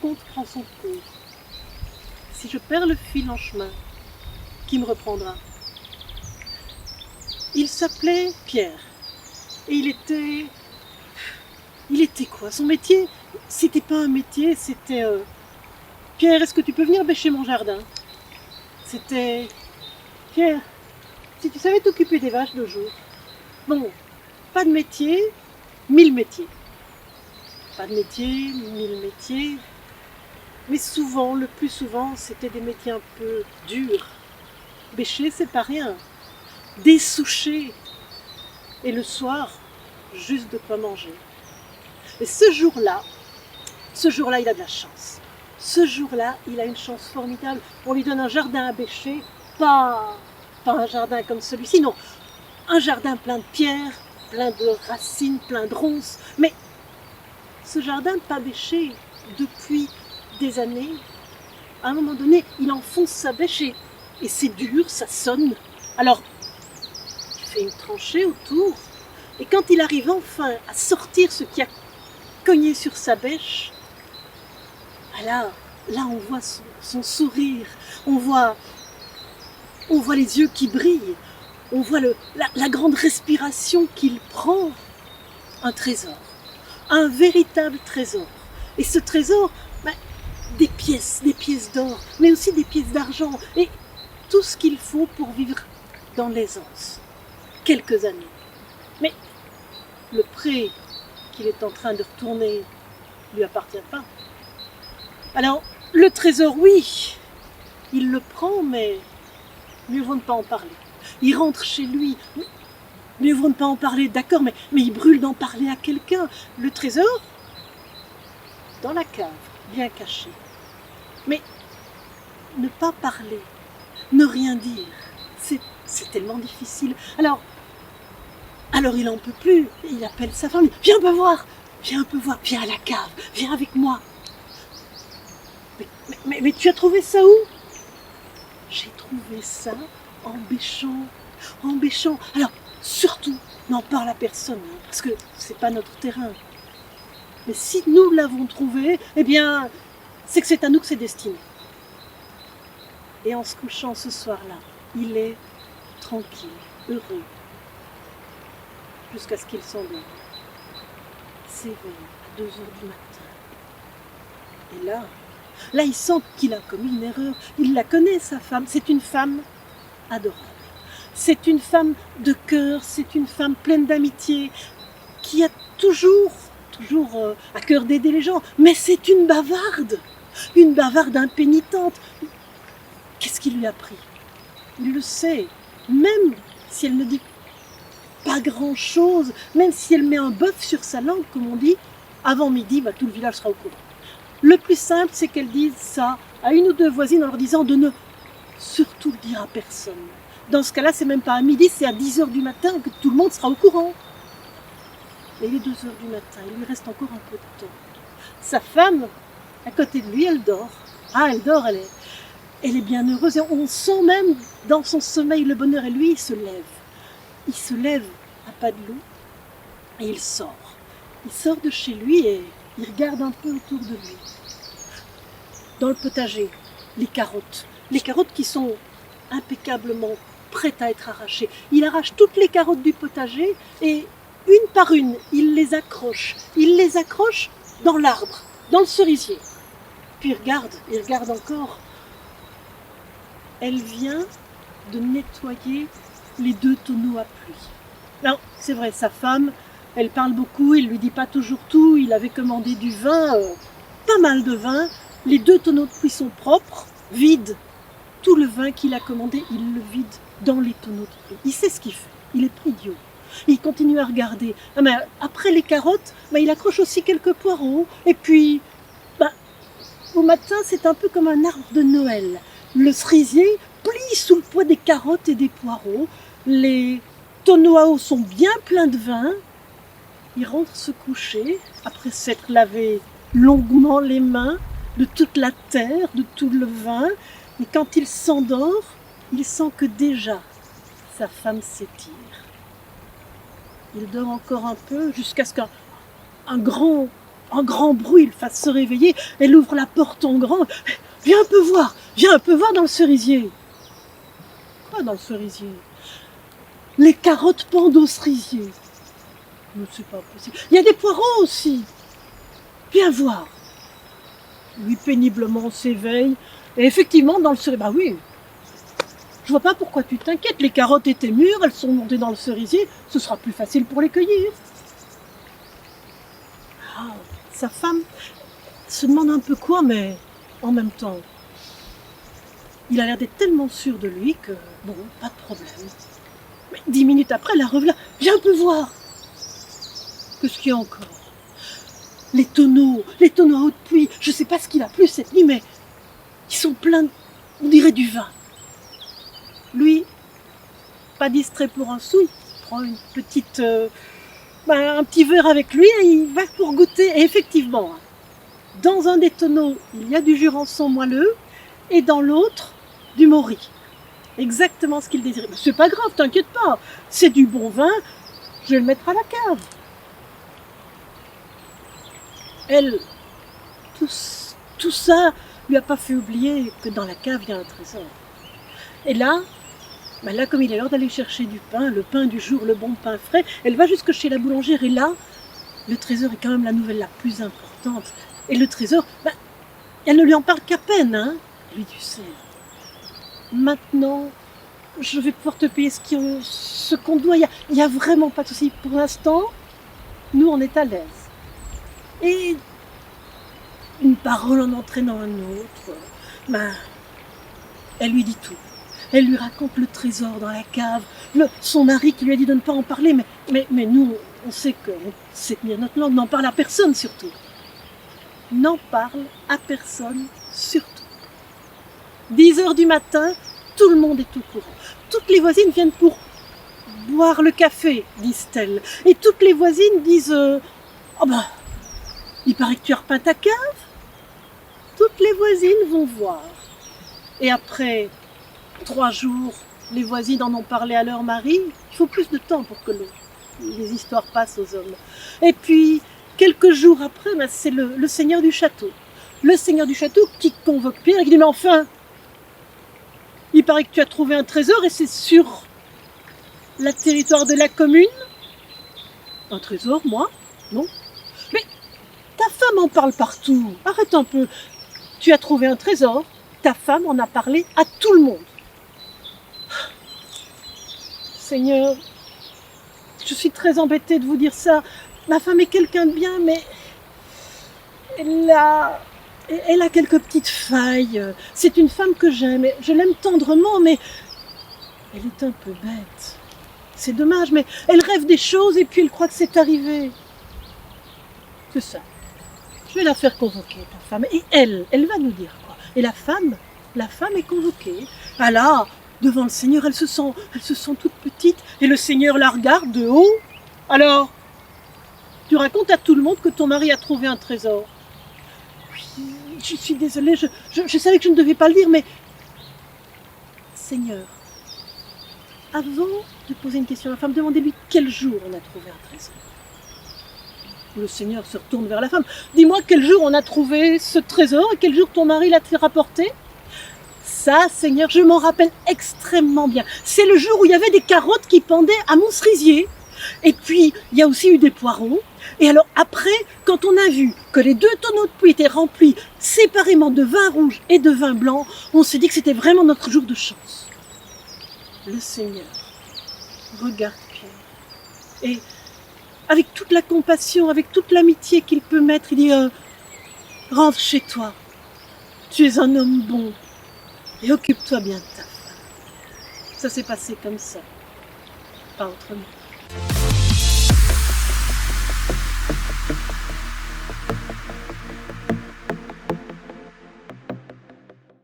rencontre prend son cours, si je perds le fil en chemin, qui me reprendra? Il s'appelait Pierre. Et il était quoi? Son métier, c'était pas un métier, c'était... Pierre, est-ce que tu peux venir bêcher mon jardin? C'était... Pierre, si tu savais t'occuper des vaches de jour. Bon, pas de métier, 1000 métiers. Pas de métier, 1000 métiers. Mais souvent, le plus souvent, c'était des métiers un peu durs. Bêcher, c'est pas rien. Dessoucher. Et le soir, juste de quoi manger. Et ce jour-là, il a de la chance. Ce jour-là, il a une chance formidable. On lui donne un jardin à bêcher, pas un jardin comme celui-ci, non. Un jardin plein de pierres, plein de racines, plein de ronces. Mais ce jardin pas bêché depuis des années, à un moment donné, il enfonce sa bêche et c'est dur, ça sonne. Alors, il fait une tranchée autour. Et quand il arrive enfin à sortir ce qui a cogné sur sa bêche, là on voit son sourire, on voit les yeux qui brillent, on voit la grande respiration qu'il prend. Un trésor, un véritable trésor. Et ce trésor, des pièces d'or, mais aussi des pièces d'argent, et tout ce qu'il faut pour vivre dans l'aisance. Quelques années. Mais le pré qu'il est en train de retourner lui appartient pas. Alors, le trésor, oui, il le prend, mais mieux vaut ne pas en parler. Il rentre chez lui, mieux vaut ne pas en parler, d'accord, mais il brûle d'en parler à quelqu'un. Le trésor, dans la cave, bien caché. Mais ne pas parler, ne rien dire, c'est tellement difficile. Alors il en peut plus, il appelle sa femme, viens un peu voir, viens à la cave, viens avec moi. Mais tu as trouvé ça où? J'ai trouvé ça en bêchant. Alors, surtout, n'en parle à personne, parce que c'est pas notre terrain. Mais si nous l'avons trouvé, eh bien, c'est que c'est à nous que c'est destiné. Et en se couchant ce soir-là, il est tranquille, heureux, jusqu'à ce qu'il s'endorme. Il s'éveille à 2h du matin. Et là, il sent qu'il a commis une erreur. Il la connaît, sa femme. C'est une femme adorable. C'est une femme de cœur, c'est une femme pleine d'amitié, qui a toujours à cœur d'aider les gens. Mais c'est une bavarde impénitente. Qu'est-ce qui lui a pris? Il le sait, même si elle ne dit pas grand-chose, même si elle met un bœuf sur sa langue, comme on dit, avant midi, tout le village sera au courant. Le plus simple, c'est qu'elle dise ça à une ou deux voisines en leur disant de ne surtout le dire à personne. Dans ce cas-là, c'est même pas à midi, c'est à 10h du matin que tout le monde sera au courant. Et il est 2h du matin, il lui reste encore un peu de temps. Sa femme, à côté de lui, elle dort. Elle dort, elle est bien heureuse. Et on sent même dans son sommeil le bonheur. Et lui, il se lève. Il se lève à pas de loup et il sort. Il sort de chez lui et il regarde un peu autour de lui. Dans le potager, les carottes. Les carottes qui sont impeccablement prêtes à être arrachées. Il arrache toutes les carottes du potager et une par une, il les accroche. Il les accroche dans l'arbre, dans le cerisier. Puis il regarde encore. Elle vient de nettoyer les 2 tonneaux à pluie. Non, c'est vrai, sa femme, elle parle beaucoup, il lui dit pas toujours tout, il avait commandé du vin, pas mal de vin, les 2 tonneaux de pluie sont propres, vides. Tout le vin qu'il a commandé, il le vide dans les tonneaux de pluie. Il sait ce qu'il fait, il est pas idiot. Il continue à regarder. Mais après les carottes, il accroche aussi quelques poireaux, et puis, au matin, c'est un peu comme un arbre de Noël. Le cerisier plie sous le poids des carottes et des poireaux. Les tonneaux à eau sont bien pleins de vin. Il rentre se coucher, après s'être lavé longuement les mains de toute la terre, de tout le vin. Et quand il s'endort, il sent que déjà sa femme s'étire. Il dort encore un peu jusqu'à ce qu'un grand un grand bruit le fasse se réveiller. Elle ouvre la porte en grand. Viens un peu voir dans le cerisier. Quoi dans le cerisier? Les carottes pendent au cerisier. Mais c'est pas possible. Il y a des poireaux aussi. Viens voir. Lui péniblement s'éveille. Et effectivement, dans le cerisier, bah oui, je vois pas pourquoi tu t'inquiètes. Les carottes étaient mûres, elles sont montées dans le cerisier. Ce sera plus facile pour les cueillir. Ah, sa femme se demande un peu quoi, mais en même temps, il a l'air d'être tellement sûr de lui que, bon, pas de problème. Mais 10 minutes après, la revient. Viens un peu voir. Qu'est-ce qu'il y a encore? Les tonneaux à haute pluie. Je sais pas ce qu'il a plu cette nuit, mais ils sont pleins, on dirait du vin. Lui, pas distrait pour un sou, il prend une petite, un petit verre avec lui et il va pour goûter. Et effectivement, dans un des tonneaux, il y a du jurançon moelleux et dans l'autre, du maury. Exactement ce qu'il désirait. Mais c'est pas grave, t'inquiète pas. C'est du bon vin, je vais le mettre à la cave. Elle, tout ça lui a pas fait oublier que dans la cave, il y a un trésor. Et là, comme il est l'heure d'aller chercher du pain, le pain du jour, le bon pain frais, elle va jusque chez la boulangère et là, le trésor est quand même la nouvelle la plus importante. Et le trésor, elle ne lui en parle qu'à peine, hein. Lui, tu sais, maintenant, je vais pouvoir te payer ce qu'on doit. Il y a vraiment pas de souci. Pour l'instant, nous, on est à l'aise. Et une parole en entraînant un autre, elle lui dit tout. Elle lui raconte le trésor dans la cave, son mari qui lui a dit de ne pas en parler, mais nous, on sait tenir notre langue, n'en parle à personne surtout. N'en parle à personne surtout. 10h du matin, tout le monde est au courant. Toutes les voisines viennent pour boire le café, disent-elles. Et toutes les voisines disent il paraît que tu as repeint ta cave. Toutes les voisines vont voir. Et après 3 jours, les voisines en ont parlé à leur mari. Il faut plus de temps pour que les histoires passent aux hommes. Et puis, quelques jours après, c'est le seigneur du château. Le seigneur du château qui convoque Pierre et qui dit « Mais enfin, il paraît que tu as trouvé un trésor et c'est sur le territoire de la commune. » Un trésor, moi? Non. Mais ta femme en parle partout. Arrête un peu. Tu as trouvé un trésor, ta femme en a parlé à tout le monde. Seigneur, je suis très embêtée de vous dire ça. Ma femme est quelqu'un de bien, mais elle a quelques petites failles. C'est une femme que j'aime. Je l'aime tendrement, mais elle est un peu bête. C'est dommage, mais elle rêve des choses et puis elle croit que c'est arrivé. C'est ça. Je vais la faire convoquer, ta femme. Et elle va nous dire quoi. Et la femme est convoquée. Ah là, devant le Seigneur, elle se sent toute petite. Et le Seigneur la regarde de haut. Alors, tu racontes à tout le monde que ton mari a trouvé un trésor. Oui, je suis désolée, je savais que je ne devais pas le dire, mais... Seigneur, avant de poser une question à la femme, demandez-lui quel jour on a trouvé un trésor. Le Seigneur se retourne vers la femme. Dis-moi quel jour on a trouvé ce trésor et quel jour ton mari l'a rapporté. Ça, Seigneur, je m'en rappelle extrêmement bien. C'est le jour où il y avait des carottes qui pendaient à mon cerisier. Et puis, il y a aussi eu des poireaux. Et alors après, quand on a vu que les 2 tonneaux de pluie étaient remplis séparément de vin rouge et de vin blanc, on s'est dit que c'était vraiment notre jour de chance. Le Seigneur regarde Pierre. Et avec toute la compassion, avec toute l'amitié qu'il peut mettre, il dit rentre chez toi. Tu es un homme bon. Et occupe-toi bien de ta femme. Ça s'est passé comme ça. Pas autrement.